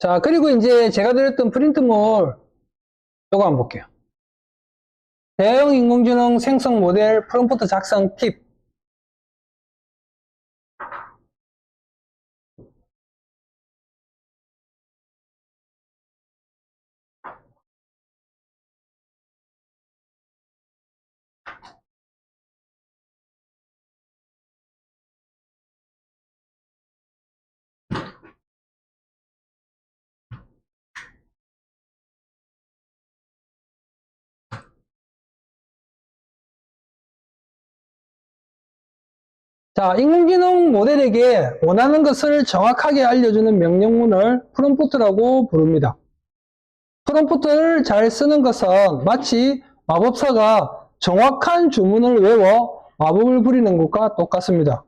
자, 그리고 이제 제가 드렸던 프린트물, 요거 한번 볼게요. 대형 인공지능 생성 모델 프롬프트 작성 팁. 자, 인공지능 모델에게 원하는 것을 정확하게 알려주는 명령문을 프롬프트라고 부릅니다. 프롬프트를 잘 쓰는 것은 마치 마법사가 정확한 주문을 외워 마법을 부리는 것과 똑같습니다.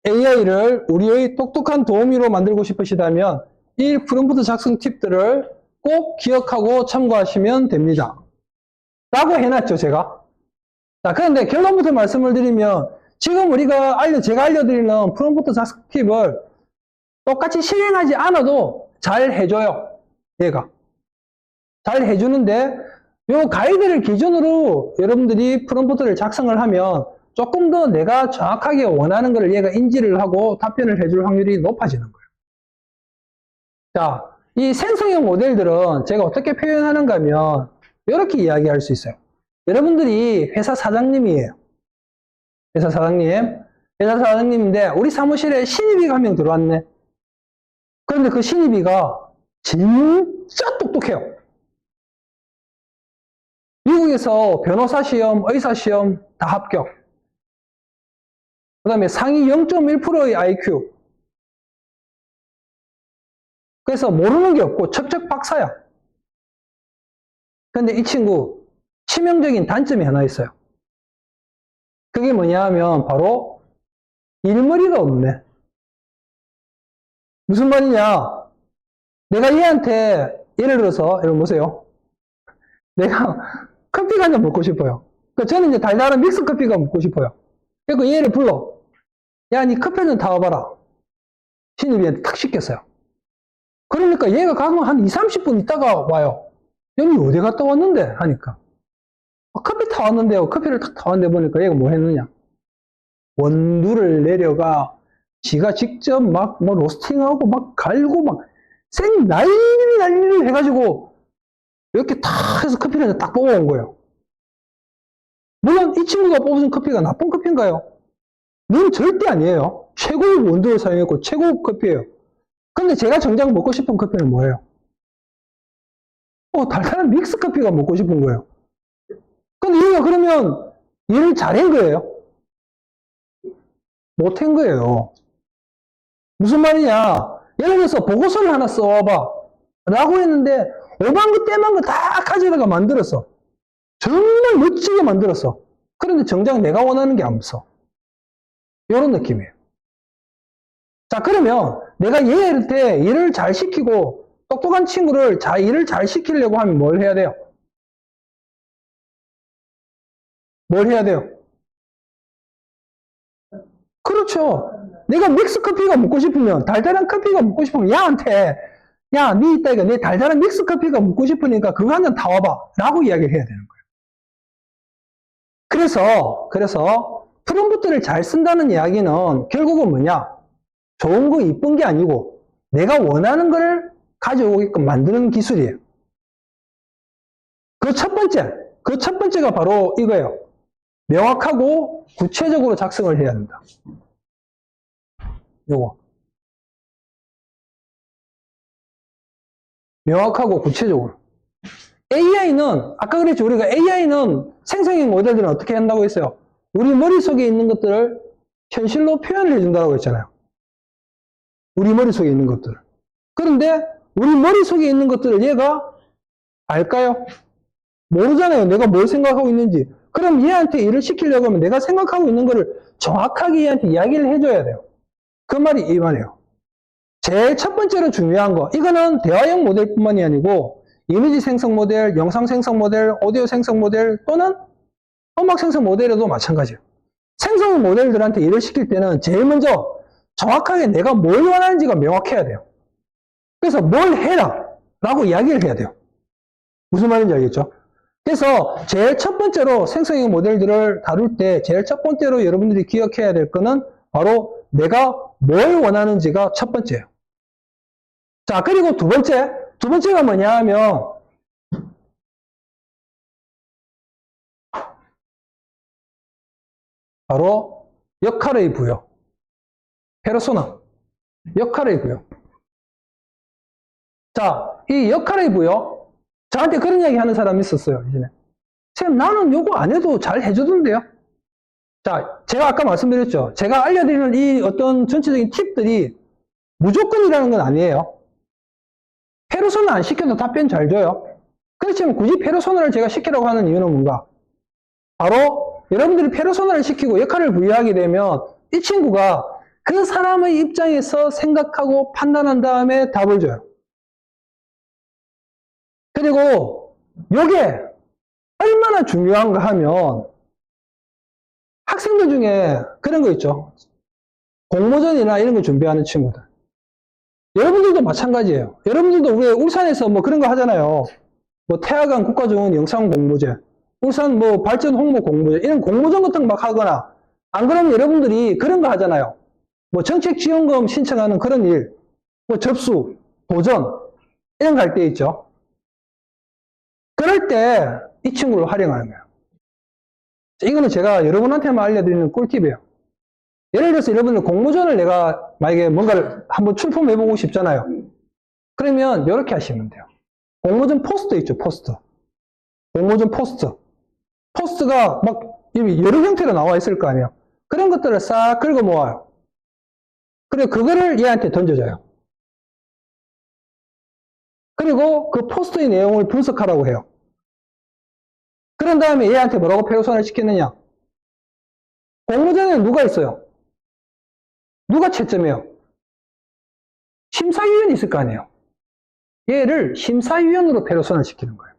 AI를 우리의 똑똑한 도우미로 만들고 싶으시다면 이 프롬프트 작성 팁들을 꼭 기억하고 참고하시면 됩니다. 라고 해놨죠, 제가. 자, 그런데 결론부터 말씀을 드리면 지금 제가 알려드리는 프롬프트 작성 팁을 똑같이 실행하지 않아도 잘 해줘요. 얘가. 잘 해주는데 요 가이드를 기준으로 여러분들이 프롬프트를 작성을 하면 조금 더 내가 정확하게 원하는 것을 얘가 인지를 하고 답변을 해줄 확률이 높아지는 거예요. 자, 이 생성형 모델들은 제가 어떻게 표현하는가 하면 이렇게 이야기할 수 있어요. 여러분들이 회사 사장님이에요. 회사 사장님인데 우리 사무실에 신입이가 한 명 들어왔네. 그런데 그 신입이가 진짜 똑똑해요. 미국에서 변호사 시험, 의사 시험 다 합격. 그 다음에 상위 0.1%의 IQ. 그래서 모르는 게 없고 척척 박사야. 근데 이 친구 치명적인 단점이 하나 있어요. 그게 뭐냐 하면 바로 일머리가 없네. 무슨 말이냐? 내가 얘한테 예를 들어서 여러분 보세요. 내가 커피가 한 잔 먹고 싶어요. 그러니까 저는 이제 달달한 믹스 커피가 먹고 싶어요. 그러니까 얘를 불러. 야, 니 커피 좀 타와봐라. 신입이한테 탁 시켰어요. 그러니까 얘가 가면 한 20, 30분 있다가 와요. 여기 어디 갔다 왔는데? 하니까. 커피 타왔는데요. 커피를 탁 타왔는데 보니까 얘가 뭐 했느냐. 원두를 내려가 지가 직접 막 뭐 로스팅하고 막 갈고 막 난리를 해가지고 이렇게 탁 해서 커피를 딱 뽑아온 거예요. 물론 이 친구가 뽑은 커피가 나쁜 커피인가요? 는 절대 아니에요. 최고의 원두를 사용했고 최고의 커피예요. 근데 제가 정작 먹고 싶은 커피는 뭐예요? 달달한 믹스 커피가 먹고 싶은 거예요. 근데 얘가 그러면 일을 잘한 거예요? 못한 거예요. 무슨 말이냐? 예를 들어서 보고서를 하나 써와봐. 라고 했는데 오만 거 떼만 거 다 가져다가 만들었어. 정말 멋지게 만들었어. 그런데 정작 내가 원하는 게 없어. 이런 느낌이에요. 자, 그러면 내가 얘한테 일을 잘 시키고 똑똑한 친구를 일을 잘 시키려고 하면 뭘 해야 돼요? 뭘 해야 돼요? 그렇죠. 내가 믹스 커피가 먹고 싶으면, 달달한 커피가 먹고 싶으면 얘한테 야, 니 이따 이거 내 달달한 믹스 커피가 먹고 싶으니까 그거 한 잔 타와봐. 라고 이야기를 해야 되는 거예요. 그래서 프롬프트를 잘 쓴다는 이야기는 결국은 뭐냐? 좋은 거 이쁜 게 아니고 내가 원하는 거를 가져오게끔 만드는 기술이에요. 그 첫 번째가 바로 이거예요. 명확하고 구체적으로 작성을 해야 된다. 요거. 명확하고 구체적으로. AI는, 아까 그랬죠. 우리가 AI는 생성형 모델들은 어떻게 한다고 했어요? 우리 머릿속에 있는 것들을 현실로 표현을 해준다고 했잖아요. 우리 머릿속에 있는 것들을. 그런데 우리 머릿속에 있는 것들을 얘가 알까요? 모르잖아요. 내가 뭘 생각하고 있는지. 그럼 얘한테 일을 시키려고 하면 내가 생각하고 있는 거를 정확하게 얘한테 이야기를 해줘야 돼요. 그 말이 이 말이에요. 제일 첫 번째로 중요한 거, 이거는 대화형 모델뿐만이 아니고 이미지 생성 모델, 영상 생성 모델, 오디오 생성 모델 또는 음악 생성 모델에도 마찬가지예요. 생성 모델들한테 일을 시킬 때는 제일 먼저 정확하게 내가 뭘 원하는지가 명확해야 돼요. 그래서 뭘 해라 라고 이야기를 해야 돼요. 무슨 말인지 알겠죠? 그래서 제일 첫 번째로 생성형 모델들을 다룰 때 제일 첫 번째로 여러분들이 기억해야 될 거는 바로 내가 뭘 원하는지가 첫 번째예요. 자, 그리고 두 번째가 뭐냐 하면 바로 역할의 부여. 페르소나. 역할의 부여. 자, 이 역할의 부여. 저한테 그런 이야기 하는 사람이 있었어요, 이전에. 쌤, 나는 요거 안 해도 잘 해주던데요? 자, 제가 아까 말씀드렸죠. 제가 알려드리는 이 어떤 전체적인 팁들이 무조건이라는 건 아니에요. 페르소나 안 시켜도 답변 잘 줘요. 그렇지만 굳이 페르소나를 제가 시키라고 하는 이유는 뭔가? 바로 여러분들이 페르소나를 시키고 역할을 부여하게 되면 이 친구가 그 사람의 입장에서 생각하고 판단한 다음에 답을 줘요. 그리고 이게 얼마나 중요한가 하면 학생들 중에 그런 거 있죠. 공모전이나 이런 거 준비하는 친구들. 여러분들도 마찬가지예요. 여러분들도 우리 울산에서 뭐 그런 거 하잖아요. 뭐 태화강 국가정원 영상 공모제, 울산 뭐 발전 홍보 공모제, 이런 공모전 같은 거 막 하거나, 안 그러면 여러분들이 그런 거 하잖아요. 뭐 정책 지원금 신청하는 그런 일, 뭐 접수, 도전, 이런 거 할 때 있죠. 그럴 때 이 친구를 활용하는 거예요. 이거는 제가 여러분한테만 알려드리는 꿀팁이에요. 예를 들어서 여러분들 공모전을 내가 만약에 뭔가를 한번 출품해보고 싶잖아요. 그러면 이렇게 하시면 돼요. 공모전 포스터 있죠, 포스터. 공모전 포스터. 포스터가 막 여러 형태로 나와 있을 거 아니에요. 그런 것들을 싹 긁어 모아요. 그리고 그거를 얘한테 던져줘요. 그리고 그 포스터의 내용을 분석하라고 해요. 그런 다음에 얘한테 뭐라고 페르소나를 시켰느냐? 공모전에는 누가 있어요? 누가 채점해요? 심사위원이 있을 거 아니에요. 얘를 심사위원으로 페르소나를 시키는 거예요.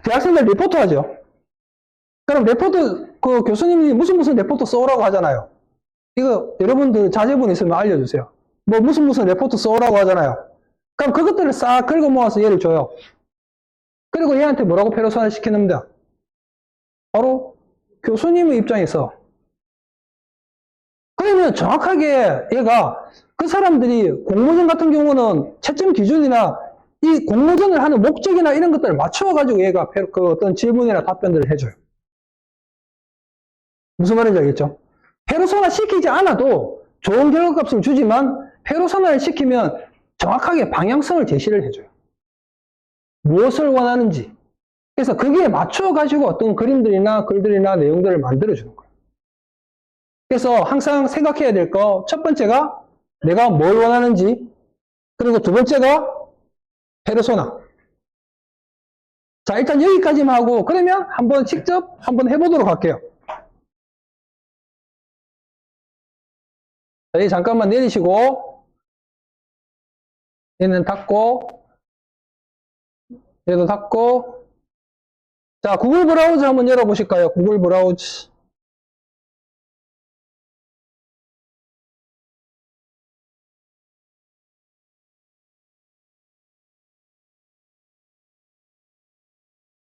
대학생들 리포트 하죠. 그럼 리포트, 그 교수님이 무슨 리포트 써오라고 하잖아요. 이거 여러분들 자제분 있으면 알려주세요. 뭐 무슨 리포트 써오라고 하잖아요. 그럼 그것들을 싹 긁어 모아서 얘를 줘요. 그리고 얘한테 뭐라고 페르소나를 시키는데? 바로 교수님의 입장에서. 그러면 정확하게 얘가 그 사람들이 공모전 같은 경우는 채점 기준이나 이 공모전을 하는 목적이나 이런 것들을 맞춰가지고 얘가 그 어떤 질문이나 답변들을 해줘요. 무슨 말인지 알겠죠? 페르소나 시키지 않아도 좋은 결과값을 주지만 페르소나를 시키면 정확하게 방향성을 제시를 해줘요. 무엇을 원하는지. 그래서 거기에 맞춰가지고 어떤 그림들이나 글들이나 내용들을 만들어주는 거예요. 그래서 항상 생각해야 될 거, 첫 번째가 내가 뭘 원하는지, 그리고 두 번째가 페르소나. 자, 일단 여기까지만 하고, 그러면 한번 직접 한번 해보도록 할게요. 자, 여기 잠깐만 내리시고, 얘는 닫고, 얘도 닫고, 자, 구글 브라우저 한번 열어보실까요? 구글 브라우저.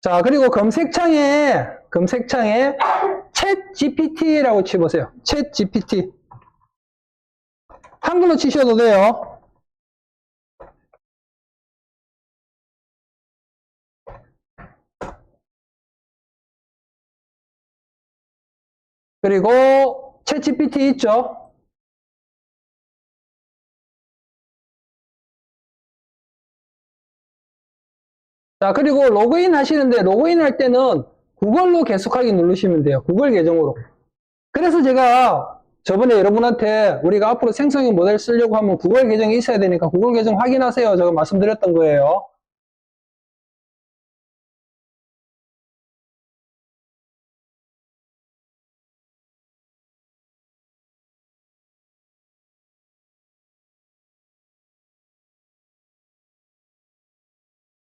자, 그리고 검색창에 챗 GPT라고 치보세요. 챗 GPT. 한글로 치셔도 돼요. 그리고 챗 GPT 있죠? 자, 그리고 로그인 하시는데 로그인 할 때는 구글로 계속하기 누르시면 돼요. 구글 계정으로. 그래서 제가 저번에 여러분한테 우리가 앞으로 생성형 모델 쓰려고 하면 구글 계정이 있어야 되니까 구글 계정 확인하세요. 제가 말씀드렸던 거예요.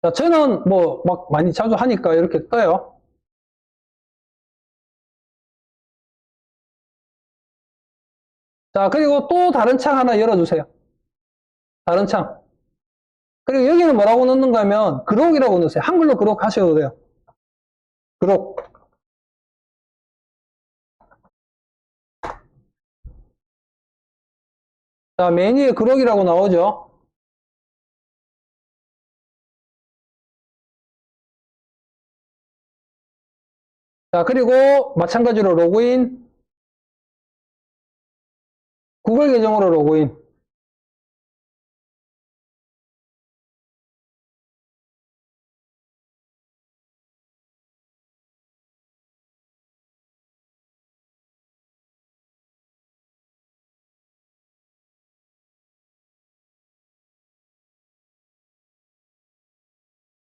자, 저는 뭐 막 많이 자주 하니까 이렇게 떠요. 자, 그리고 또 다른 창 하나 열어주세요. 다른 창. 그리고 여기는 뭐라고 넣는가 하면 그록이라고 넣으세요. 한글로 그록 하셔도 돼요. 그록. 자, 메뉴에 그록이라고 나오죠. 자, 그리고 마찬가지로 로그인. 구글 계정으로 로그인.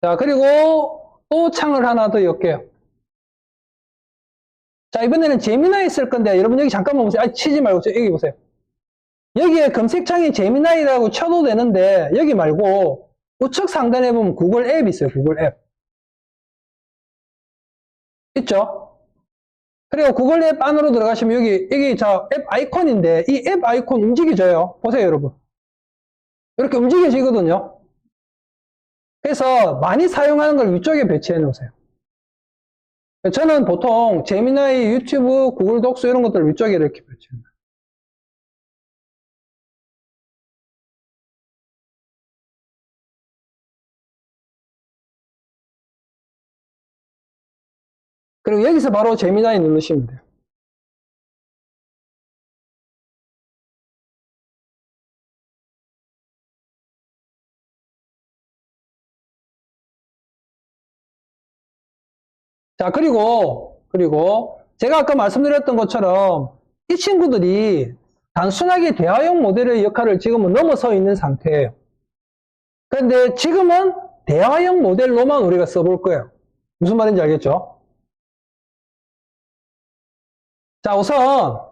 자, 그리고 또 창을 하나 더 엮게요. 자, 이번에는 제미나이 쓸 건데, 여러분 여기 잠깐만 보세요. 아, 치지 말고, 여기 보세요. 여기에 검색창에 제미나이라고 쳐도 되는데, 여기 말고, 우측 상단에 보면 구글 앱 있어요. 구글 앱. 있죠? 그리고 구글 앱 안으로 들어가시면 여기 저 앱 아이콘인데, 이 앱 아이콘 움직여져요. 보세요, 여러분. 이렇게 움직여지거든요. 그래서 많이 사용하는 걸 위쪽에 배치해 놓으세요. 저는 보통 제미나이, 유튜브, 구글 독스 이런 것들 위쪽에 이렇게 배치합니다. 그리고 여기서 바로 제미나이 누르시면 돼요. 자, 그리고 제가 아까 말씀드렸던 것처럼 이 친구들이 단순하게 대화용 모델의 역할을 지금은 넘어서 있는 상태예요. 그런데 지금은 대화용 모델로만 우리가 써볼 거예요. 무슨 말인지 알겠죠? 자, 우선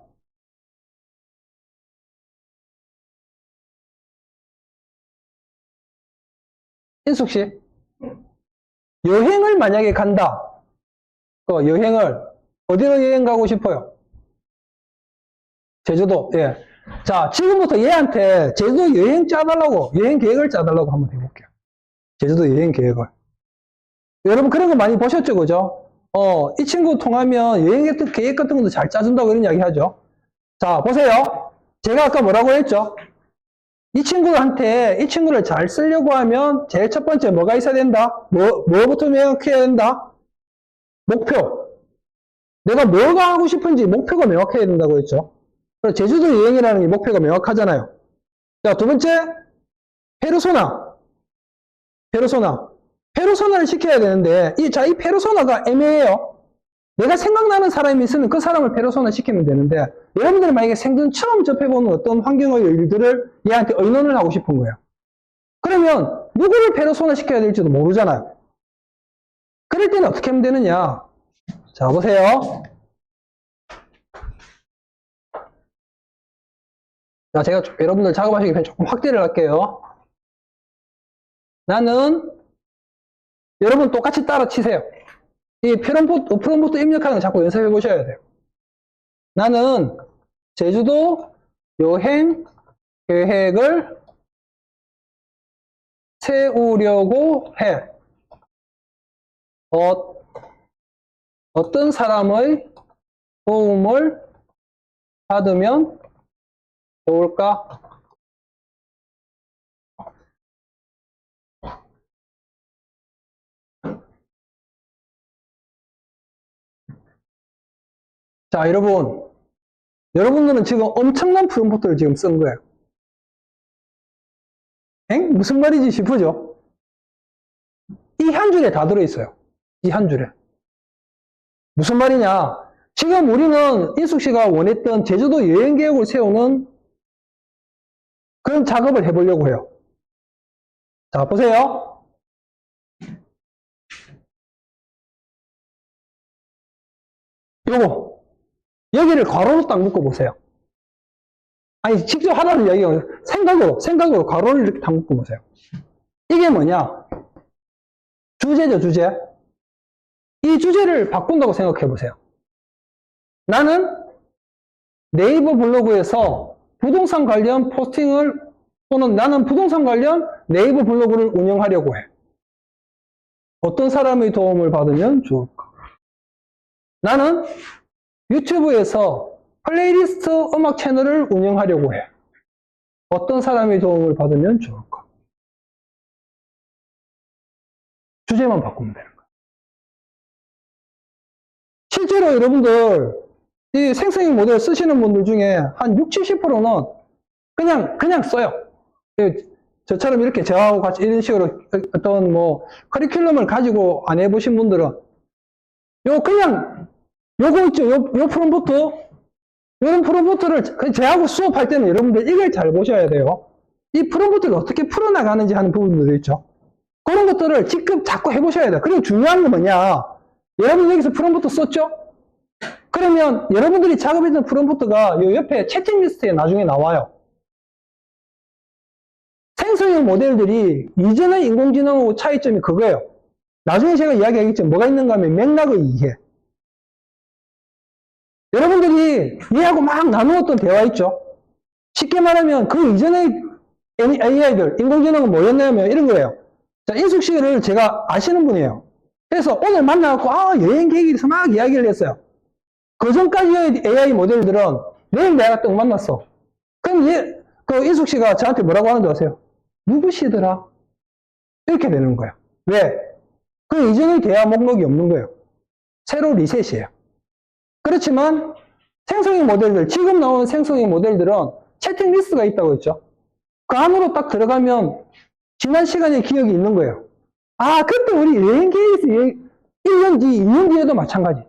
인숙씨, 여행을 만약에 간다. 그 여행을 어디로 여행 가고 싶어요? 제주도. 예. 자, 지금부터 얘한테 제주도 여행 짜달라고, 여행 계획을 짜달라고 한번 해볼게요. 제주도 여행 계획을. 여러분 그런 거 많이 보셨죠, 그죠? 이 친구 통하면 여행 계획 같은 것도 잘 짜준다고 이런 이야기 하죠. 자, 보세요. 제가 아까 뭐라고 했죠? 이 친구한테 이 친구를 잘 쓰려고 하면 제일 첫 번째 뭐가 있어야 된다? 뭐부터 명확해야 된다? 목표. 내가 뭐가 하고 싶은지 목표가 명확해야 된다고 했죠. 그래서 제주도 여행이라는 게 목표가 명확하잖아요. 자, 두 번째, 페르소나. 페르소나를 시켜야 되는데, 이 페르소나가 애매해요. 내가 생각나는 사람이 있으면 그 사람을 페르소나 시키면 되는데, 여러분들이 만약에 생전 처음 접해보는 어떤 환경의 일들을 얘한테 의논을 하고 싶은 거예요. 그러면 누구를 페르소나 시켜야 될지도 모르잖아요. 그럴 때는 어떻게 하면 되느냐? 자, 보세요. 자, 제가 여러분들 작업하시기 전에 조금 확대를 할게요. 나는, 여러분 똑같이 따라 치세요. 이 프롬프트 입력하는 거 자꾸 연습해 보셔야 돼요. 나는 제주도 여행 계획을 세우려고 해. 어떤 사람의 도움을 받으면 좋을까? 자, 여러분들은 지금 엄청난 프롬프트를 지금 쓴 거예요. 엥? 무슨 말이지 싶으죠? 이 한 줄에 다 들어있어요. 이 한 줄에. 무슨 말이냐? 지금 우리는 인숙 씨가 원했던 제주도 여행 계획을 세우는 그런 작업을 해보려고 해요. 자, 보세요. 요거. 여기를 괄호로 딱 묶어 보세요. 아니, 직접 하라는 이야기가 생각으로 괄호를 이렇게 딱 묶어 보세요. 이게 뭐냐? 주제죠, 주제. 이 주제를 바꾼다고 생각해 보세요. 나는 네이버 블로그에서 부동산 관련 포스팅을 또는 나는 부동산 관련 네이버 블로그를 운영하려고 해. 어떤 사람의 도움을 받으면 좋을까? 나는 유튜브에서 플레이리스트 음악 채널을 운영하려고 해. 어떤 사람의 도움을 받으면 좋을까? 주제만 바꾸면 되는 거야. 실제로 여러분들 이 생성형 모델 쓰시는 분들 중에 한 60, 70%는 그냥 써요. 저처럼 이렇게 저하고 같이 이런 식으로 어떤 뭐 커리큘럼을 가지고 안 해보신 분들은 요거 있죠. 요 프롬프트 이런 프롬프트를 저하고 수업할 때는 여러분들 이걸 잘 보셔야 돼요. 이 프롬프트를 어떻게 풀어나가는지 하는 부분들이 있죠. 그런 것들을 직접 자꾸 해보셔야 돼요. 그리고 중요한 건 뭐냐? 여러분 여기서 프롬프트 썼죠? 그러면 여러분들이 작업했던 프롬프트가 요 옆에 채팅 리스트에 나중에 나와요. 생성형 모델들이 이전의 인공지능하고 차이점이 그거예요. 나중에 제가 이야기하겠지만 뭐가 있는가 하면 맥락의 이해. 여러분들이 얘하고 막 나누었던 대화 있죠? 쉽게 말하면 그 이전의 AI들, 인공지능은 뭐였냐면 이런 거예요. 자, 인숙 씨를 제가 아시는 분이에요. 그래서 오늘 만나갖고, 여행 계획에 대해서 막 이야기를 했어요. 그 전까지의 AI 모델들은 내일 내가 딱 만났어. 그럼 그 인숙 씨가 저한테 뭐라고 하는지 아세요? 누구시더라? 이렇게 되는 거예요. 왜? 그 이전의 대화 목록이 없는 거예요. 새로 리셋이에요. 그렇지만 생성형 모델들, 지금 나오는 생성형 모델들은 채팅 리스트가 있다고 했죠. 그 안으로 딱 들어가면 지난 시간의 기억이 있는 거예요. 아, 그때 우리 여행 계획에서 1년 뒤, 2년 뒤에도 마찬가지.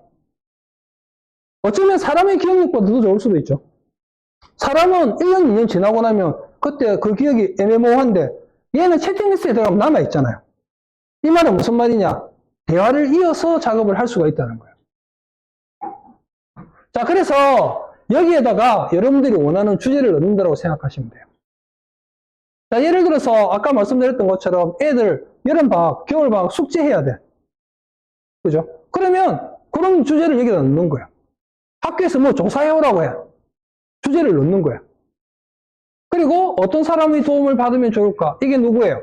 어쩌면 사람의 기억력보다 더 좋을 수도 있죠. 사람은 1년, 2년 지나고 나면 그때 그 기억이 애매모호한데 얘는 채팅 리스트에 들어가면 남아있잖아요. 이 말은 무슨 말이냐? 대화를 이어서 작업을 할 수가 있다는 거예요. 자, 그래서 여기에다가 여러분들이 원하는 주제를 넣는다고 생각하시면 돼요. 자, 예를 들어서 아까 말씀드렸던 것처럼 애들 여름방학, 겨울방학 숙제해야 돼. 그죠? 그러면 그런 주제를 여기다 넣는 거야. 학교에서 뭐 조사해오라고 해. 주제를 넣는 거야. 그리고 어떤 사람의 도움을 받으면 좋을까? 이게 누구예요?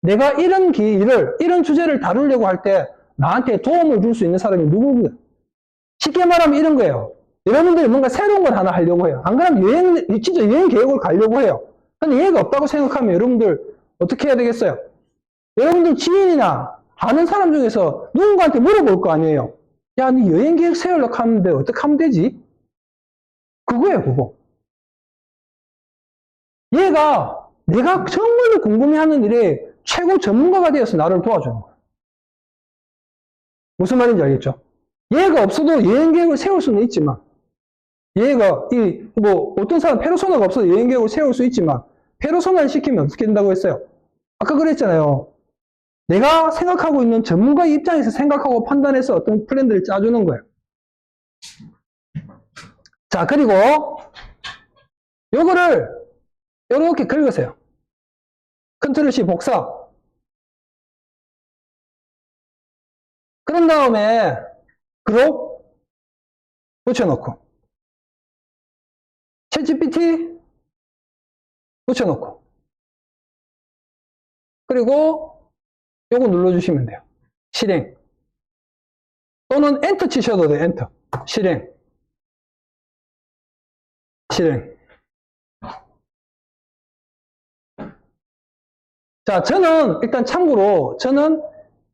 내가 이런 이런 주제를 다루려고 할 때 나한테 도움을 줄 수 있는 사람이 누구냐? 쉽게 말하면 이런 거예요. 여러분들이 뭔가 새로운 걸 하나 하려고 해요. 안 그러면 진짜 여행 계획을 가려고 해요. 근데 얘가 없다고 생각하면 여러분들 어떻게 해야 되겠어요? 여러분들 지인이나 아는 사람 중에서 누군가한테 물어볼 거 아니에요. 야, 니 여행 계획 세우려고 하는데 어떻게 하면 되지? 그거예요, 그거. 얘가 내가 정말로 궁금해하는 일에 최고 전문가가 되어서 나를 도와주는 거야. 무슨 말인지 알겠죠? 얘가 없어도 여행 계획을 세울 수는 있지만, 얘가 어떤 사람 페르소나가 없어도 여행 계획을 세울 수 있지만, 페르소나를 시키면 어떻게 된다고 했어요? 아까 그랬잖아요. 내가 생각하고 있는 전문가의 입장에서 생각하고 판단해서 어떤 플랜들을 짜주는 거예요. 자, 그리고 요거를 이렇게 긁으세요. 컨트롤 C 복사. 그런 다음에 그룹 붙여놓고 챗GPT 붙여놓고 그리고 요거 눌러주시면 돼요. 실행. 또는 엔터 치셔도 돼요. 엔터. 실행. 자, 저는 일단 참고로 저는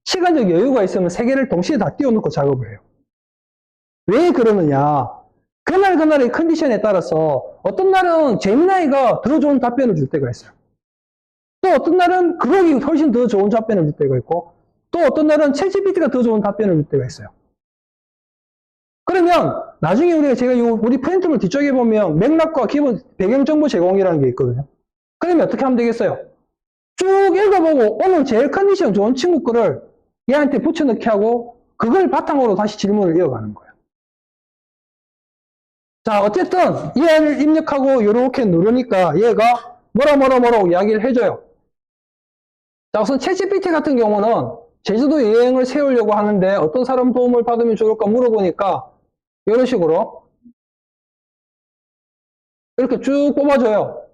시간적 여유가 있으면 세 개를 동시에 다 띄워놓고 작업을 해요. 왜 그러느냐? 그날의 컨디션에 따라서 어떤 날은 제미나이가 더 좋은 답변을 줄 때가 있어요. 또 어떤 날은 그록이 훨씬 더 좋은 답변을 줄 때가 있고 또 어떤 날은 챗GPT가 더 좋은 답변을 줄 때가 있어요. 그러면 나중에 우리 프린트물 뒤쪽에 보면 맥락과 기본 배경 정보 제공이라는 게 있거든요. 그러면 어떻게 하면 되겠어요? 쭉 읽어보고 오늘 제일 컨디션 좋은 친구 거를 얘한테 붙여넣기 하고 그걸 바탕으로 다시 질문을 이어가는 거예요. 자, 어쨌든 얘를 입력하고 이렇게 누르니까 얘가 뭐라고 이야기를 해줘요. 자, 우선 챗GPT 같은 경우는 제주도 여행을 세우려고 하는데 어떤 사람 도움을 받으면 좋을까 물어보니까 이런 식으로 이렇게 쭉 뽑아줘요.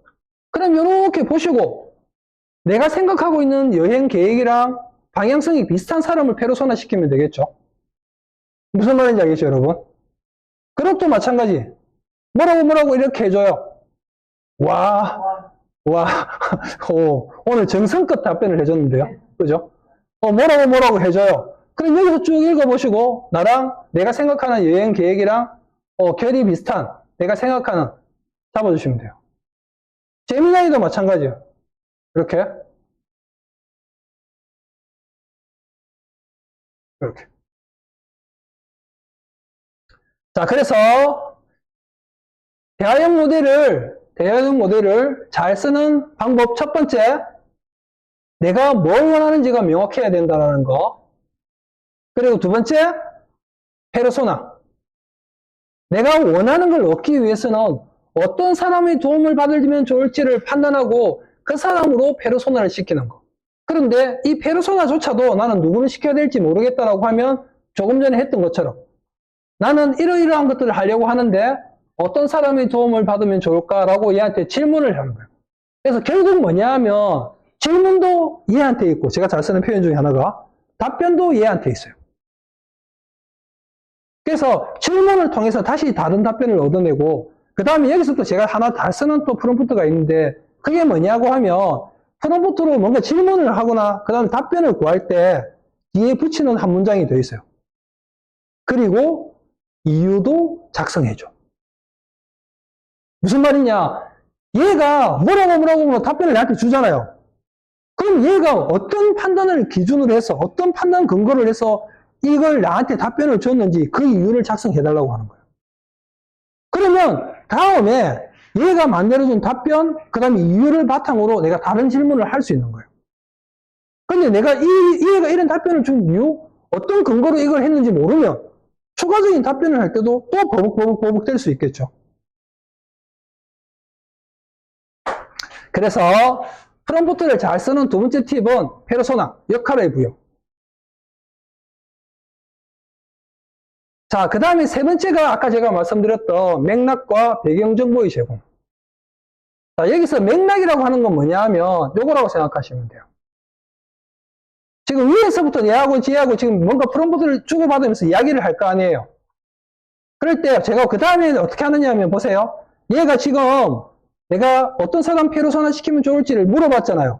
그럼 이렇게 보시고 내가 생각하고 있는 여행 계획이랑 방향성이 비슷한 사람을 페르소나 시키면 되겠죠. 무슨 말인지 알겠죠, 여러분? 그룹도 마찬가지. 뭐라고 이렇게 해줘요. 와, 오늘 정성껏 답변을 해줬는데요. 그죠? 뭐라고 해줘요. 그럼 여기서 쭉 읽어보시고, 나랑 내가 생각하는 여행 계획이랑, 결이 비슷한, 내가 생각하는, 잡아주시면 돼요. 제미나이도 마찬가지예요. 이렇게. 이렇게. 자, 그래서, 대화형 모델을 잘 쓰는 방법 첫 번째, 내가 뭘 원하는지가 명확해야 된다는 거. 그리고 두 번째, 페르소나. 내가 원하는 걸 얻기 위해서는 어떤 사람의 도움을 받으면 좋을지를 판단하고 그 사람으로 페르소나를 시키는 거. 그런데 이 페르소나조차도 나는 누구를 시켜야 될지 모르겠다라고 하면 조금 전에 했던 것처럼 나는 이러이러한 것들을 하려고 하는데 어떤 사람의 도움을 받으면 좋을까라고 얘한테 질문을 하는 거예요. 그래서 결국 뭐냐 하면 질문도 얘한테 있고, 제가 잘 쓰는 표현 중에 하나가 답변도 얘한테 있어요. 그래서 질문을 통해서 다시 다른 답변을 얻어내고, 그 다음에 여기서 또 제가 하나 잘 쓰는 또 프롬프트가 있는데, 그게 뭐냐고 하면 프롬프트로 뭔가 질문을 하거나 그 다음에 답변을 구할 때 뒤에 붙이는 한 문장이 더 있어요. 그리고 이유도 작성해줘. 무슨 말이냐? 얘가 뭐라고 답변을 나한테 주잖아요. 그럼 얘가 어떤 판단을 기준으로 해서, 어떤 판단 근거를 해서 이걸 나한테 답변을 줬는지 그 이유를 작성해달라고 하는 거예요. 그러면 다음에 얘가 만들어준 답변, 그 다음에 이유를 바탕으로 내가 다른 질문을 할 수 있는 거예요. 근데 내가 얘가 이런 답변을 준 이유, 어떤 근거로 이걸 했는지 모르면 추가적인 답변을 할 때도 또 버벅버벅 될 수 있겠죠. 그래서 프롬프트를 잘 쓰는 두 번째 팁은 페르소나, 역할의 부여. 자, 그 다음에 세 번째가 아까 제가 말씀드렸던 맥락과 배경정보의 제공. 자, 여기서 맥락이라고 하는 건 뭐냐 하면 요거라고 생각하시면 돼요. 지금 위에서부터 얘하고 쟤하고 지금 뭔가 프롬프트를 주고받으면서 이야기를 할 거 아니에요. 그럴 때 제가 그 다음에 어떻게 하느냐 하면 보세요. 얘가 지금 내가 어떤 사람 페르소나 시키면 좋을지를 물어봤잖아요.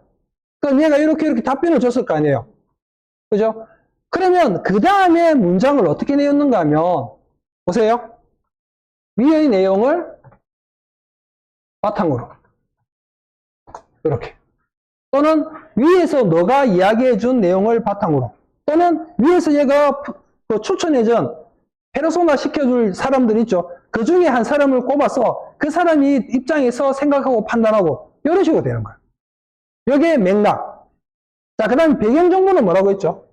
그럼 얘가 이렇게 답변을 줬을 거 아니에요. 그죠? 그러면 그 다음에 문장을 어떻게 내었는가 하면 보세요. 위의 내용을 바탕으로 이렇게, 또는 위에서 너가 이야기해준 내용을 바탕으로, 또는 위에서 얘가 추천해준 페르소나 시켜줄 사람들 있죠. 그 중에 한 사람을 꼽아서 그 사람이 입장에서 생각하고 판단하고 이런 식으로 되는 거예요. 여기에 맥락. 자, 그 다음에 배경정보는 뭐라고 했죠?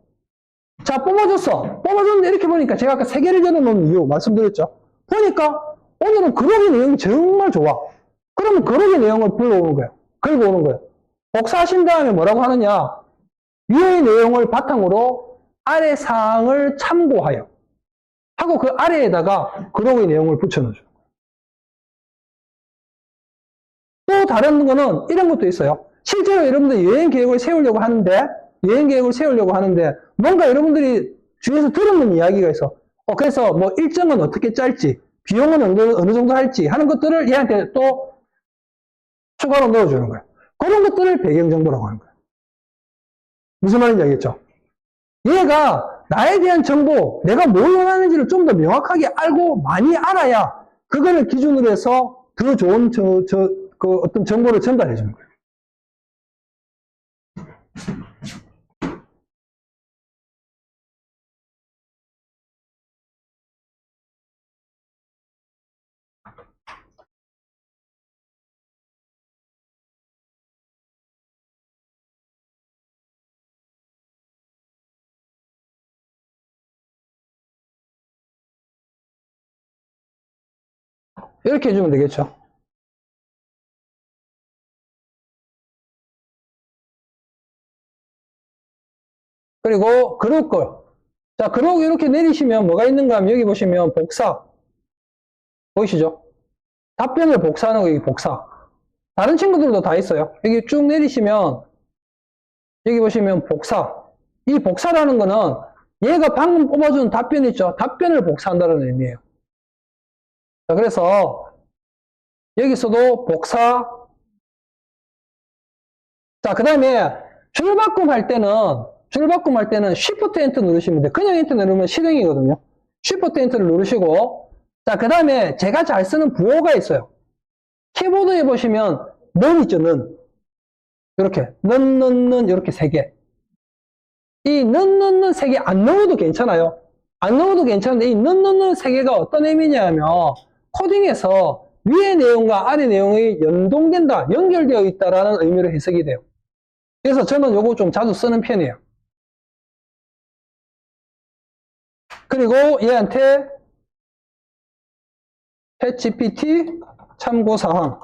자, 뽑아줬어. 뽑아줬는데 이렇게 보니까 제가 아까 세 개를 열어놓은 이유 말씀드렸죠. 보니까 오늘은 그러기 내용이 정말 좋아. 그러면 그러기 내용을 불러오는 거예요. 긁어 오는 거예요. 복사하신 다음에 뭐라고 하느냐? 위의 내용을 바탕으로 아래 사항을 참고하여 하고 그 아래에다가 그러기 내용을 붙여넣어주는 거예요. 또 다른 거는 이런 것도 있어요. 실제로 여러분들 여행 계획을 세우려고 하는데 뭔가 여러분들이 주위에서 들은 이야기가 있어. 그래서 뭐 일정은 어떻게 짤지, 비용은 어느 정도 할지 하는 것들을 얘한테 또 추가로 넣어주는 거예요. 그런 것들을 배경정보라고 하는 거예요. 무슨 말인지 알겠죠? 얘가 나에 대한 정보, 내가 뭘 원하는지를 좀 더 명확하게 알고 많이 알아야 그거를 기준으로 해서 더 좋은 그 어떤 정보를 전달해 주는 거예요. 이렇게 해주면 되겠죠. 그리고 그룹 걸. 자, 그룹 이렇게 내리시면 뭐가 있는가 하면 여기 보시면 복사. 보이시죠? 답변을 복사하는 거, 여기 복사. 다른 친구들도 다 있어요. 여기 쭉 내리시면, 여기 보시면 복사. 이 복사라는 거는 얘가 방금 뽑아준 답변 있죠? 답변을 복사한다는 의미예요. 자, 그래서 여기서도 복사. 자, 그 다음에 줄바꿈 할 때는 Shift Enter 누르시면 돼요. 그냥 Enter 누르면 실행이거든요. Shift Enter를 누르시고, 자, 그 다음에 제가 잘 쓰는 부호가 있어요. 키보드에 보시면 는 있죠, 는. 이렇게 는 이렇게 3개. 이 는 3개 안 넣어도 괜찮아요. 안 넣어도 괜찮은데 이 는 3개가 어떤 의미냐면 코딩에서 위의 내용과 아래 내용이 연동된다, 연결되어 있다라는 의미로 해석이 돼요. 그래서 저는 요거 좀 자주 쓰는 편이에요. 그리고 얘한테 챗GPT 참고사항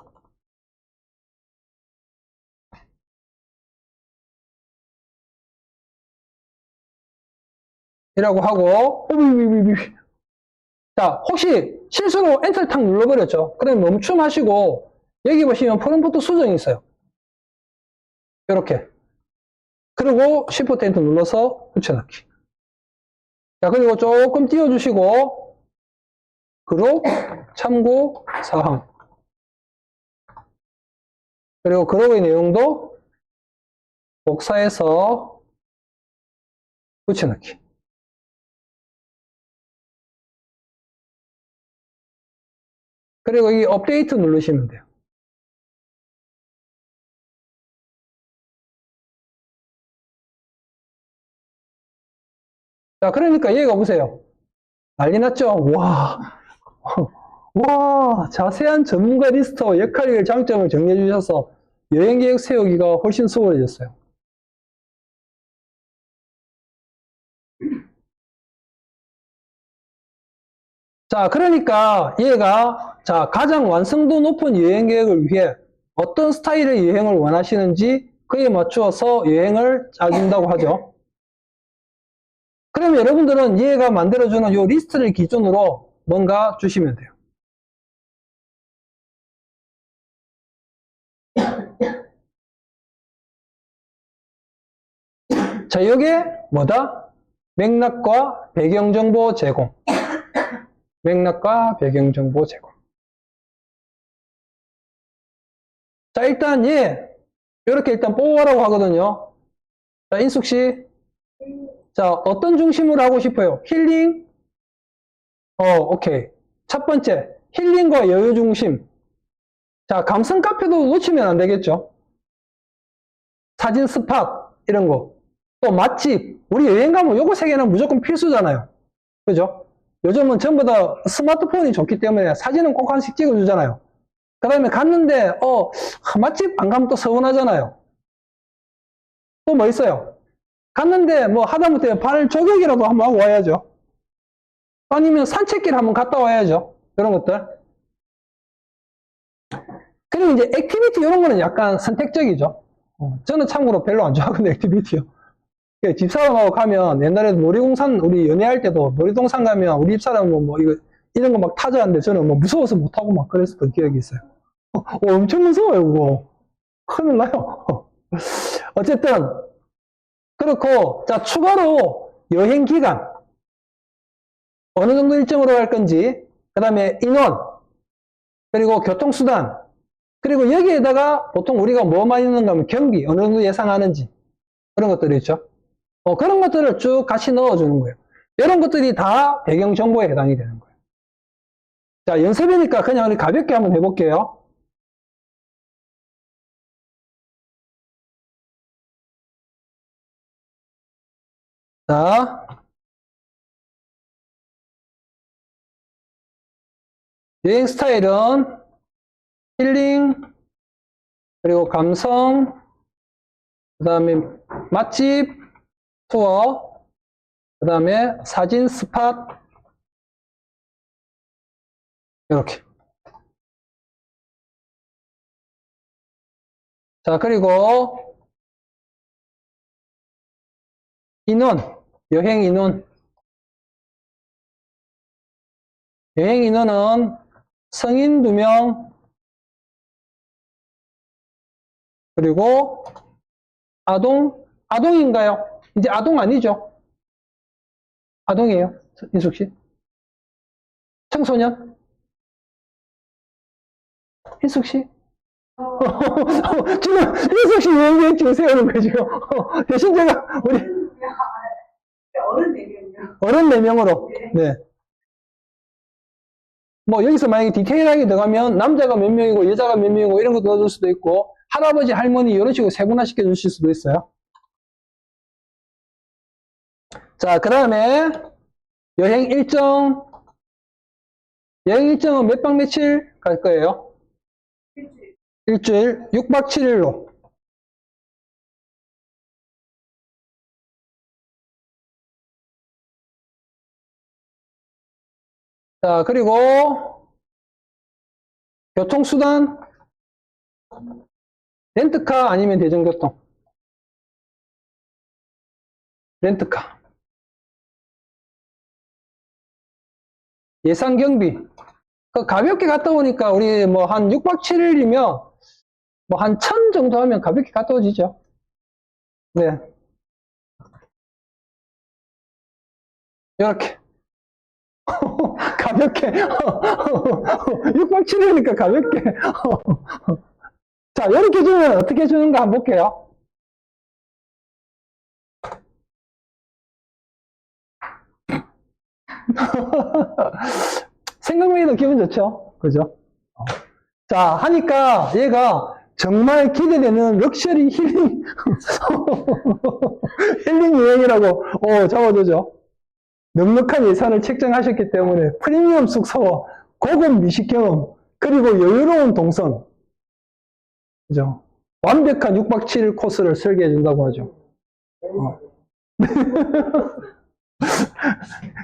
이라고 하고, 자, 혹시 실수로 엔터를 탁 눌러버렸죠? 그럼 멈춤하시고, 여기 보시면 프롬프트 수정이 있어요. 이렇게. 그리고 Shift 엔터 눌러서 붙여넣기. 자, 그리고 조금 띄워주시고, 그룹 참고 사항. 그리고 그룹의 내용도 복사해서 붙여넣기. 그리고 이 업데이트 누르시면 돼요. 자, 그러니까 얘가 보세요. 난리 났죠? 와, 자세한 전문가 리스트와 역할별 장점을 정리해 주셔서 여행계획 세우기가 훨씬 수월해졌어요. 자, 그러니까 얘가 가장 완성도 높은 여행계획을 위해 어떤 스타일의 여행을 원하시는지 그에 맞추어서 여행을 짜준다고 하죠. 그러면 여러분들은 얘가 만들어주는 이 리스트를 기준으로 뭔가 주시면 돼요. 자, 이게 뭐다? 맥락과 배경정보 제공. 맥락과 배경정보 제공. 자, 일단 이렇게 일단 뽑아라고 하거든요. 자, 인숙씨. 자, 어떤 중심으로 하고 싶어요? 힐링? 오케이. 첫 번째, 힐링과 여유 중심. 자, 감성 카페도 놓치면 안 되겠죠? 사진 스팟, 이런 거. 또 맛집. 우리 여행 가면 요거 3개는 무조건 필수잖아요. 그죠? 요즘은 전부 다 스마트폰이 좋기 때문에 사진은 꼭 하나씩 찍어주잖아요. 그 다음에 갔는데, 맛집 안 가면 또 서운하잖아요. 또 뭐 있어요? 갔는데 뭐 하다못해 발 조격이라도 한번 하고 와야죠. 아니면 산책길 한번 갔다 와야죠. 이런 것들. 그리고 이제 액티비티 이런 거는 약간 선택적이죠. 저는 참고로 별로 안 좋아하거든요, 액티비티요. 집사람하고 가면 옛날에 놀이동산, 우리 연애할 때도 놀이동산 가면 우리 집사람은 뭐 이런 거 막 타자 하는데 저는 뭐 무서워서 못하고 막 그랬었던 기억이 있어요. 엄청 무서워요, 그거. 큰일 나요. 어쨌든, 그렇고, 자, 추가로 여행 기간. 어느 정도 일정으로 갈 건지, 그 다음에 인원, 그리고 교통수단, 그리고 여기에다가 보통 우리가 뭐 많이 넣는가 하면 경비, 어느 정도 예상하는지, 그런 것들이 있죠. 그런 것들을 쭉 같이 넣어주는 거예요. 이런 것들이 다 배경 정보에 해당이 되는 거예요. 자, 연습이니까 그냥 우리 가볍게 한번 해볼게요. 자, 여행 스타일은 힐링, 그리고 감성, 그 다음에 맛집, 투어, 그 다음에 사진 스팟, 이렇게. 자, 그리고 인원, 여행 인원. 여행 인원은 성인 2명, 그리고 아동인가요? 이제 아동 아니죠? 아동이에요, 인숙 씨? 청소년? 인숙 씨? 지금 인숙 씨 얘기 지금 세우는 거예요, 지금. 대신 제가 우리 어른 4명이요. 어른 4명으로. 네. 뭐 여기서 만약에 디테일하게 들어가면 남자가 몇 명이고 여자가 몇 명이고 이런 것도 넣어줄 수도 있고 할아버지 할머니 이런 식으로 세분화시켜 주실 수도 있어요. 자, 그 다음에 여행 일정은 몇 박 며칠 갈 거예요? 일주일 6박 7일로. 자, 그리고 교통수단 렌트카 아니면 대중교통? 렌트카. 예산 경비. 가볍게 갔다 오니까 우리 뭐 한 6박 7일이면 뭐 한 1000 정도 하면 가볍게 갔다 오지죠. 네. 이렇게. 가볍게. 6박 7일이니까 가볍게. 자, 이렇게 주면 어떻게 주는가 한번 볼게요. 생각만 해도 기분 좋죠? 그죠? 자, 하니까 얘가 정말 기대되는 럭셔리 힐링, 힐링 여행이라고, 잡아두죠. 넉넉한 예산을 책정하셨기 때문에 프리미엄 숙소와 고급 미식 경험, 그리고 여유로운 동선. 그죠? 완벽한 6박 7일 코스를 설계해 준다고 하죠.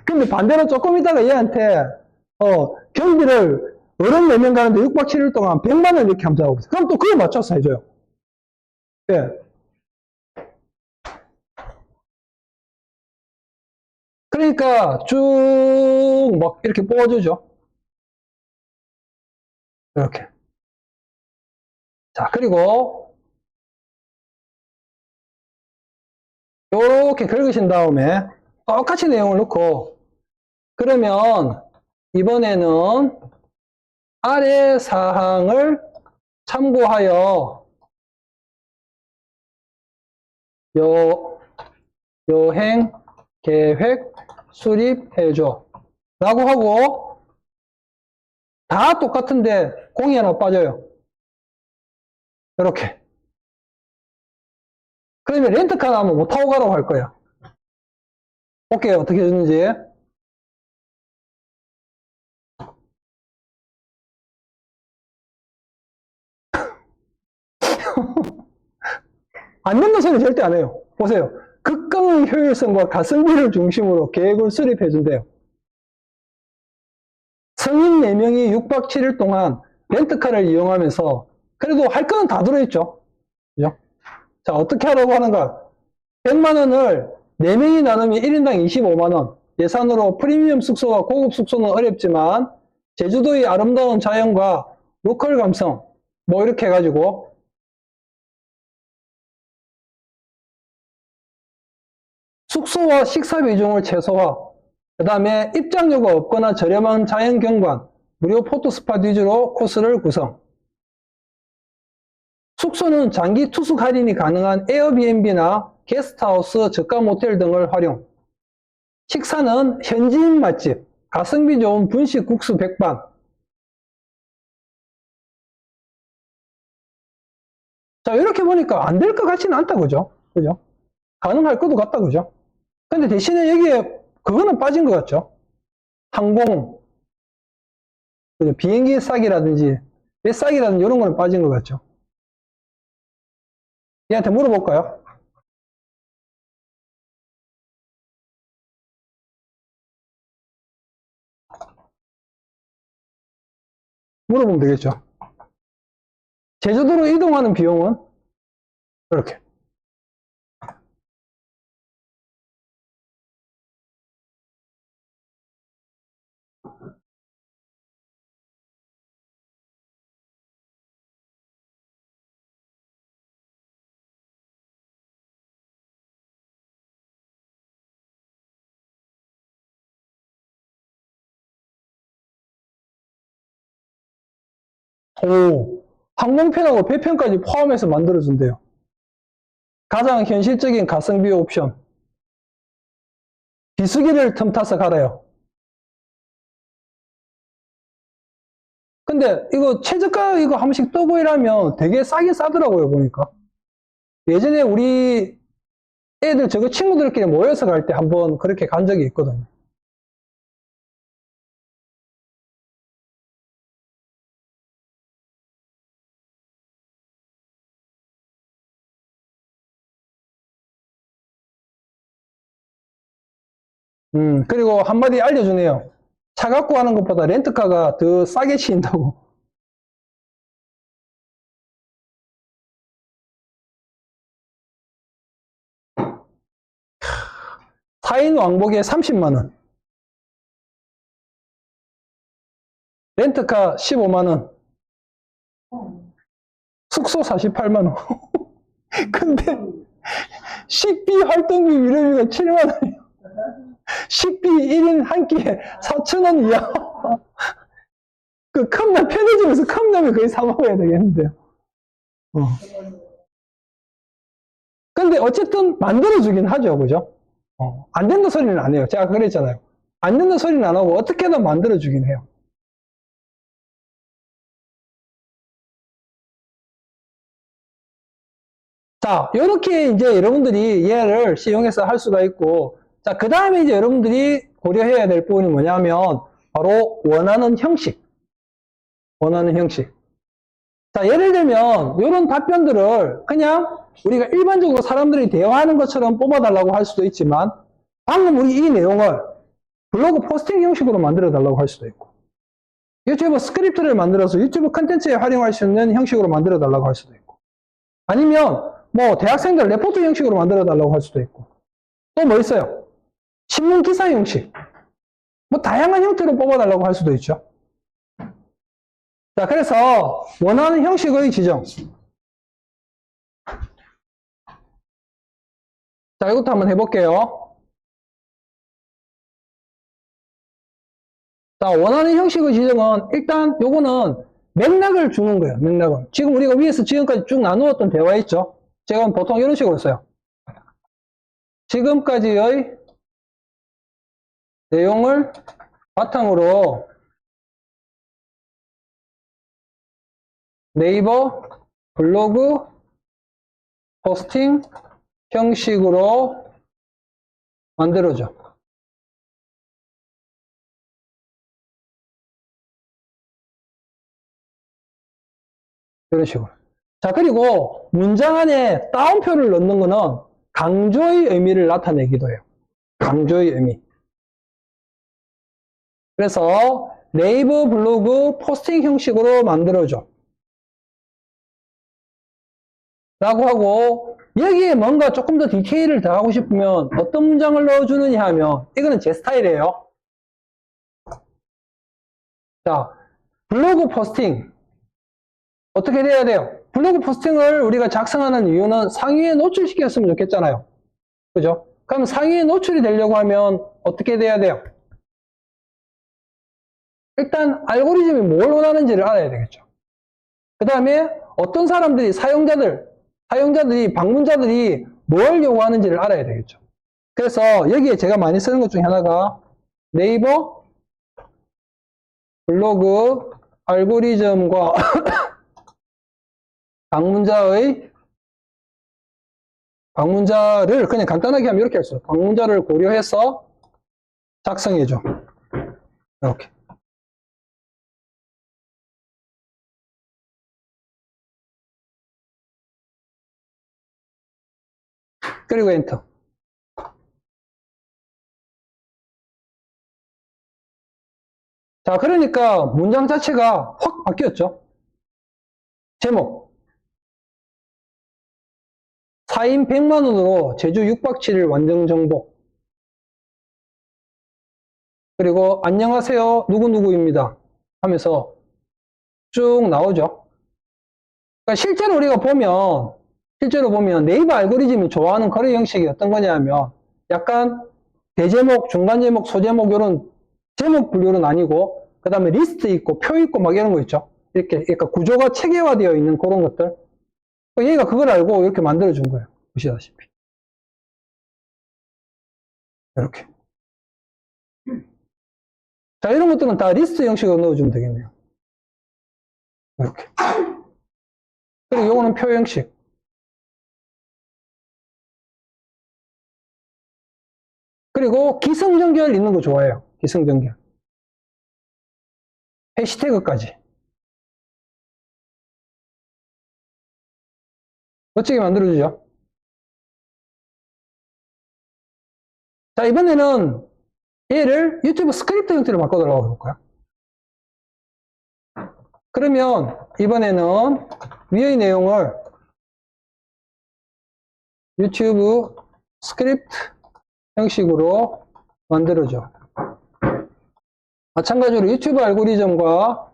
근데 반대로 조금 있다가 얘한테, 경비를 어른 4명 가는데 6박 7일 동안 100만 원 이렇게 하면 자고 있어요. 그럼 또 그에 맞춰서 해줘요. 예. 그러니까 쭉 막 이렇게 뽑아주죠. 이렇게. 자, 그리고 이렇게 긁으신 다음에 똑같이 내용을 넣고 그러면 이번에는 아래 사항을 참고하여 여행 계획 수립해줘 라고 하고 다 똑같은데 공이 하나 빠져요. 이렇게. 그러면 렌트카 나오면 못 타고 가라고 할 거예요. 볼게요. 어떻게 해주는지. 안 된다 소리 절대 안 해요. 보세요. 극강 효율성과 가성비를 중심으로 계획을 수립해 준대요. 성인 4명이 6박 7일 동안 렌트카를 이용하면서 그래도 할 거는 다 들어있죠. 그죠? 자, 어떻게 하라고 하는가? 100만 원을 4명이 나누면 1인당 25만 원. 예산으로 프리미엄 숙소와 고급 숙소는 어렵지만 제주도의 아름다운 자연과 로컬 감성 뭐 이렇게 해가지고 숙소와 식사 비중을 최소화, 그 다음에 입장료가 없거나 저렴한 자연 경관, 무료 포토스팟 위주로 코스를 구성. 숙소는 장기 투숙 할인이 가능한 에어비앤비나 게스트하우스, 저가 모텔 등을 활용. 식사는 현지인 맛집, 가성비 좋은 분식 국수 백반. 자, 이렇게 보니까 안 될 것 같지는 않다, 그죠? 그죠? 가능할 것도 같다, 그죠? 근데 대신에 여기에 그거는 빠진 것 같죠? 항공, 그죠? 비행기 싸기라든지, 배 싸기라든지 이런 거는 빠진 것 같죠? 얘한테 물어볼까요? 물어보면 되겠죠. 제주도로 이동하는 비용은 이렇게. 오, 항공편하고 배편까지 포함해서 만들어준대요. 가장 현실적인 가성비 옵션. 비수기를 틈타서 갈아요. 근데 이거 최저가 이거 한 번씩 떠고 이러면 되게 싸게 싸더라고요, 보니까. 예전에 우리 애들 저거 친구들끼리 모여서 갈 때 한번 그렇게 간 적이 있거든요. 그리고 한마디 알려주네요. 차 갖고 가는 것보다 렌트카가 더 싸게 치인다고. 4인 왕복에 30만원. 렌트카 15만원. 숙소 48만원. 근데 식비 활동비 위로비가 7만원이에요. 식비 1인 한 끼에 4,000원 이하. 그 컵라면, 편의점에서 컵라면 거의 사 먹어야 되겠는데요. 근데 어쨌든 만들어주긴 하죠, 그죠? 안 된다 소리는 안 해요. 제가 그랬잖아요. 안 된다 소리는 안 하고 어떻게든 만들어주긴 해요. 자, 요렇게 이제 여러분들이 얘를 시용해서 할 수가 있고, 자, 그 다음에 이제 여러분들이 고려해야 될 부분이 뭐냐면, 바로 원하는 형식. 원하는 형식. 자, 예를 들면, 요런 답변들을 그냥 우리가 일반적으로 사람들이 대화하는 것처럼 뽑아달라고 할 수도 있지만, 방금 우리 이 내용을 블로그 포스팅 형식으로 만들어 달라고 할 수도 있고, 유튜브 스크립트를 만들어서 유튜브 컨텐츠에 활용할 수 있는 형식으로 만들어 달라고 할 수도 있고, 아니면 뭐 대학생들 레포트 형식으로 만들어 달라고 할 수도 있고, 또 뭐 있어요? 신문 기사 형식. 뭐 다양한 형태로 뽑아 달라고 할 수도 있죠. 자, 그래서 원하는 형식의 지정. 자, 이것도 한번 해볼게요. 자, 원하는 형식의 지정은 일단 요거는 맥락을 주는 거예요. 맥락을. 지금 우리가 위에서 지금까지 쭉 나누었던 대화 있죠? 제가 보통 이런 식으로 써요. 지금까지의 내용을 바탕으로 네이버 블로그 포스팅 형식으로 만들어줘. 이런 식으로. 자, 그리고 문장 안에 따옴표를 넣는 거는 강조의 의미를 나타내기도 해요. 강조의 의미. 그래서 네이버 블로그 포스팅 형식으로 만들어줘. 라고 하고, 여기에 뭔가 조금 더 디테일을 더하고 싶으면 어떤 문장을 넣어주느냐 하면, 이거는 제 스타일이에요. 자, 블로그 포스팅. 어떻게 돼야 돼요? 블로그 포스팅을 우리가 작성하는 이유는 상위에 노출시켰으면 좋겠잖아요. 그죠? 그럼 상위에 노출이 되려고 하면 어떻게 돼야 돼요? 일단 알고리즘이 뭘 원하는지를 알아야 되겠죠. 그 다음에 어떤 사람들이 사용자들이 방문자들이 뭘 요구하는지를 알아야 되겠죠. 그래서 여기에 제가 많이 쓰는 것 중에 하나가 네이버 블로그 알고리즘과 방문자를 그냥 간단하게 하면 이렇게 할 수 있어요. 방문자를 고려해서 작성해줘. 이렇게. 그리고 엔터. 자, 그러니까 문장 자체가 확 바뀌었죠. 제목. 4인 100만원으로 제주 6박 7일 완전 정복. 그리고 안녕하세요. 누구누구입니다. 하면서 쭉 나오죠. 그러니까 실제로 보면 네이버 알고리즘이 좋아하는 거래 형식이 어떤 거냐면 약간 대제목, 중간제목, 소제목 이런 제목 분류는 아니고 그 다음에 리스트 있고 표 있고 막 이런 거 있죠. 이렇게, 그러니까 구조가 체계화되어 있는 그런 것들. 얘가 그걸 알고 이렇게 만들어준 거예요. 보시다시피. 이렇게. 자, 이런 것들은 다 리스트 형식으로 넣어주면 되겠네요. 이렇게. 그리고 요거는 표 형식. 그리고 기승전결 있는 거 좋아해요. 기승전결. 해시태그까지. 멋지게 만들어주죠. 자, 이번에는 얘를 유튜브 스크립트 형태로 바꿔달라고 해볼까요? 그러면 이번에는 위의 내용을 유튜브 스크립트 형식으로 만들어줘. 마찬가지로 유튜브 알고리즘과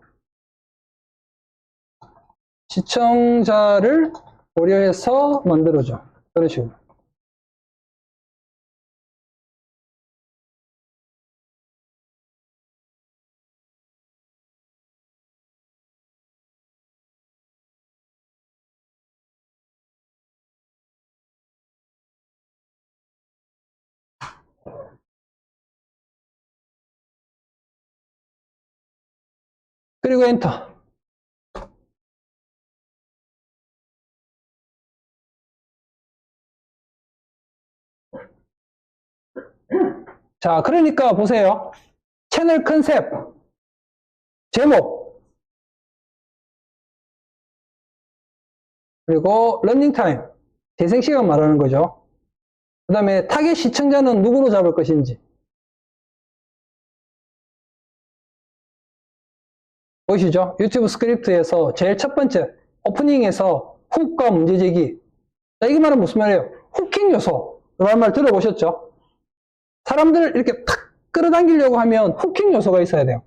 시청자를 고려해서 만들어줘. 그런 식으로. 그리고 엔터. 자, 그러니까 보세요. 채널 컨셉, 제목, 그리고 러닝타임, 재생시간 말하는 거죠. 그 다음에 타겟 시청자는 누구로 잡을 것인지. 보이시죠? 유튜브 스크립트에서 제일 첫 번째, 오프닝에서 훅과 문제제기. 자, 이게 말은 무슨 말이에요? 후킹 요소. 이런 말 들어보셨죠? 사람들 이렇게 탁 끌어당기려고 하면 후킹 요소가 있어야 돼요.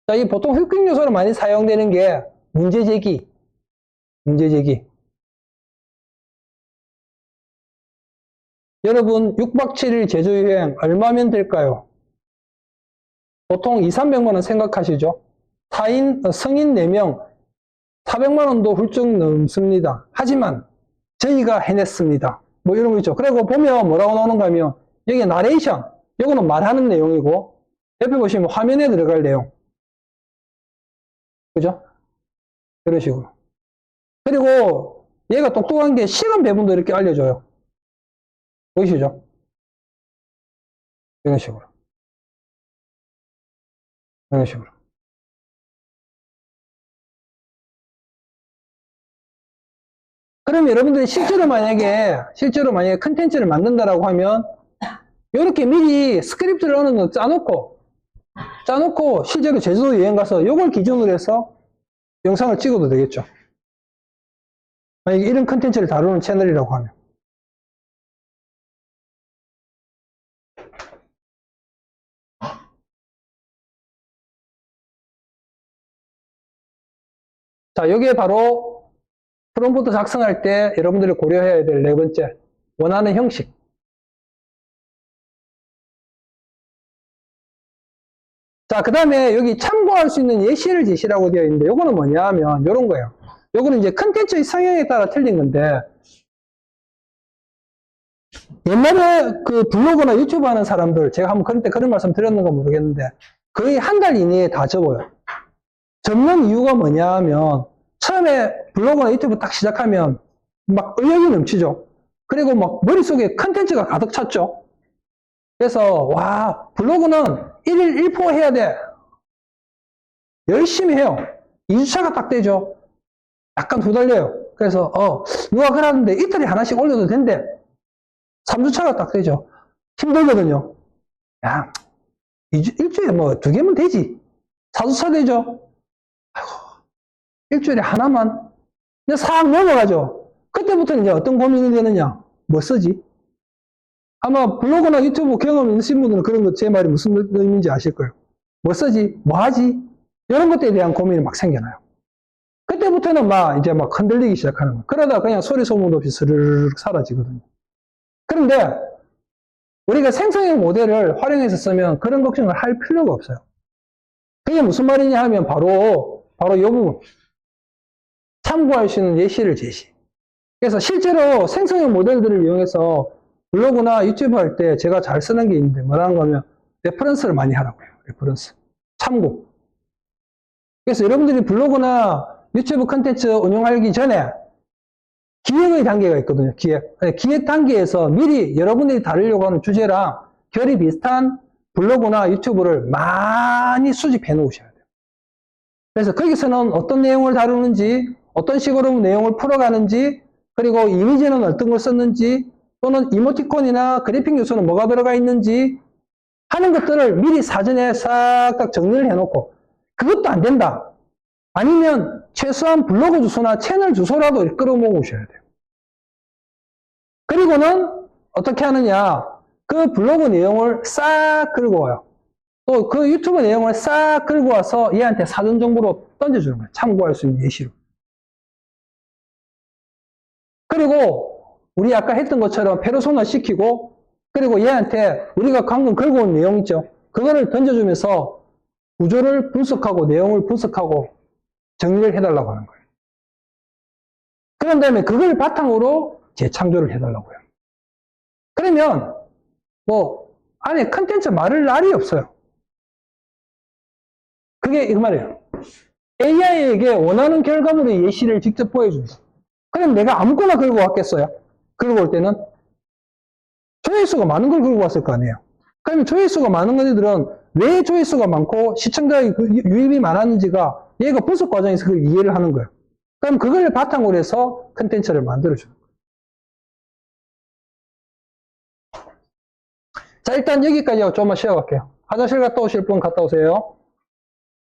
자, 이 보통 후킹 요소로 많이 사용되는 게 문제제기. 문제제기. 여러분, 6박 7일 제주 여행 얼마면 될까요? 보통 2, 300만 원 생각하시죠? 성인 4명 400만 원도 훌쩍 넘습니다. 하지만 저희가 해냈습니다. 뭐 이런 거 있죠. 그리고 보면 뭐라고 나오는가 하면 여기 나레이션, 이거는 말하는 내용이고 옆에 보시면 화면에 들어갈 내용. 그죠? 이런 식으로. 그리고 얘가 똑똑한 게 시간 배분도 이렇게 알려줘요. 보이시죠? 이런 식으로. 이런 식으로. 그럼 여러분들이 실제로 만약에 컨텐츠를 만든다라고 하면 이렇게 미리 스크립트를 어느 정도 짜놓고 실제로 제주도 여행 가서 이걸 기준으로 해서 영상을 찍어도 되겠죠. 만약에 이런 컨텐츠를 다루는 채널이라고 하면. 자, 여기에 바로 프롬프트 작성할 때 여러분들이 고려해야 될 네 번째, 원하는 형식. 자, 그 다음에 여기 참고할 수 있는 예시를 제시라고 되어 있는데, 요거는 뭐냐 하면, 요런 거예요. 요거는 이제 컨텐츠의 성향에 따라 틀린 건데, 옛날에 그 블로그나 유튜브 하는 사람들, 제가 한번 그런 때 그런 말씀 드렸는가 모르겠는데, 거의 한 달 이내에 다 접어요. 접는 이유가 뭐냐 하면, 처음에 블로그나 유튜브 딱 시작하면, 막 의욕이 넘치죠. 그리고 막 머릿속에 컨텐츠가 가득 찼죠. 그래서, 와, 블로그는 1일 1포 해야 돼. 열심히 해요. 2주차가 딱 되죠. 약간 후달려요. 그래서, 누가 그러는데 이틀에 하나씩 올려도 된대. 3주차가 딱 되죠. 힘들거든요. 야, 일주일에 뭐 2개면 되지. 4주차 되죠. 아이고, 일주일에 하나만. 이제 싹 넘어가죠. 그때부터는 이제 어떤 고민이 되느냐. 뭐 쓰지? 아마 블로그나 유튜브 경험 있으신 분들은 그런 거 제 말이 무슨 의미인지 아실 거예요. 뭐 쓰지? 뭐 하지? 이런 것들에 대한 고민이 막 생겨나요. 그때부터는 이제 흔들리기 시작하는 거예요. 그러다 그냥 소리 소문 없이 스르륵 사라지거든요. 그런데 우리가 생성형 모델을 활용해서 쓰면 그런 걱정을 할 필요가 없어요. 그게 무슨 말이냐 하면 바로 이 부분. 참고할 수 있는 예시를 제시. 그래서 실제로 생성형 모델들을 이용해서 블로그나 유튜브 할 때 제가 잘 쓰는 게 있는데 뭐라는 거면 레퍼런스를 많이 하라고요. 레퍼런스. 참고. 그래서 여러분들이 블로그나 유튜브 컨텐츠 운영하기 전에 기획의 단계가 있거든요. 기획. 기획 단계에서 미리 여러분들이 다루려고 하는 주제랑 결이 비슷한 블로그나 유튜브를 많이 수집해 놓으셔야 돼요. 그래서 거기서는 어떤 내용을 다루는지, 어떤 식으로 내용을 풀어가는지, 그리고 이미지는 어떤 걸 썼는지, 또는 이모티콘이나 그래픽 요소는 뭐가 들어가 있는지 하는 것들을 미리 사전에 싹 다 정리를 해놓고, 그것도 안 된다. 아니면 최소한 블로그 주소나 채널 주소라도 끌어모으셔야 돼요. 그리고는 어떻게 하느냐. 그 블로그 내용을 싹 긁어 와요. 또 그 유튜브 내용을 싹 긁어 와서 얘한테 사전 정보로 던져주는 거예요. 참고할 수 있는 예시로. 그리고 우리 아까 했던 것처럼 페르소나 시키고, 그리고 얘한테 우리가 방금 긁어 온 내용 있죠. 그거를 던져주면서 구조를 분석하고 내용을 분석하고 정리를 해달라고 하는 거예요. 그런 다음에 그걸 바탕으로 재창조를 해달라고요. 그러면 뭐 안에 컨텐츠 말을 날이 없어요. 그게 이 말이에요. AI에게 원하는 결과물의 예시를 직접 보여준다. 그럼 내가 아무거나 긁고 왔겠어요? 긁고 올 때는 조회수가 많은 걸 긁고 왔을 거 아니에요. 그러면 조회수가 많은 것들은 왜 조회수가 많고 시청자의 유입이 많았는지가 얘가 분석 과정에서 그걸 이해를 하는 거예요. 그럼 그걸 바탕으로 해서 컨텐츠를 만들어주는 거예요. 자, 일단 여기까지 하고 조금만 쉬어갈게요. 화장실 갔다 오실 분 갔다 오세요.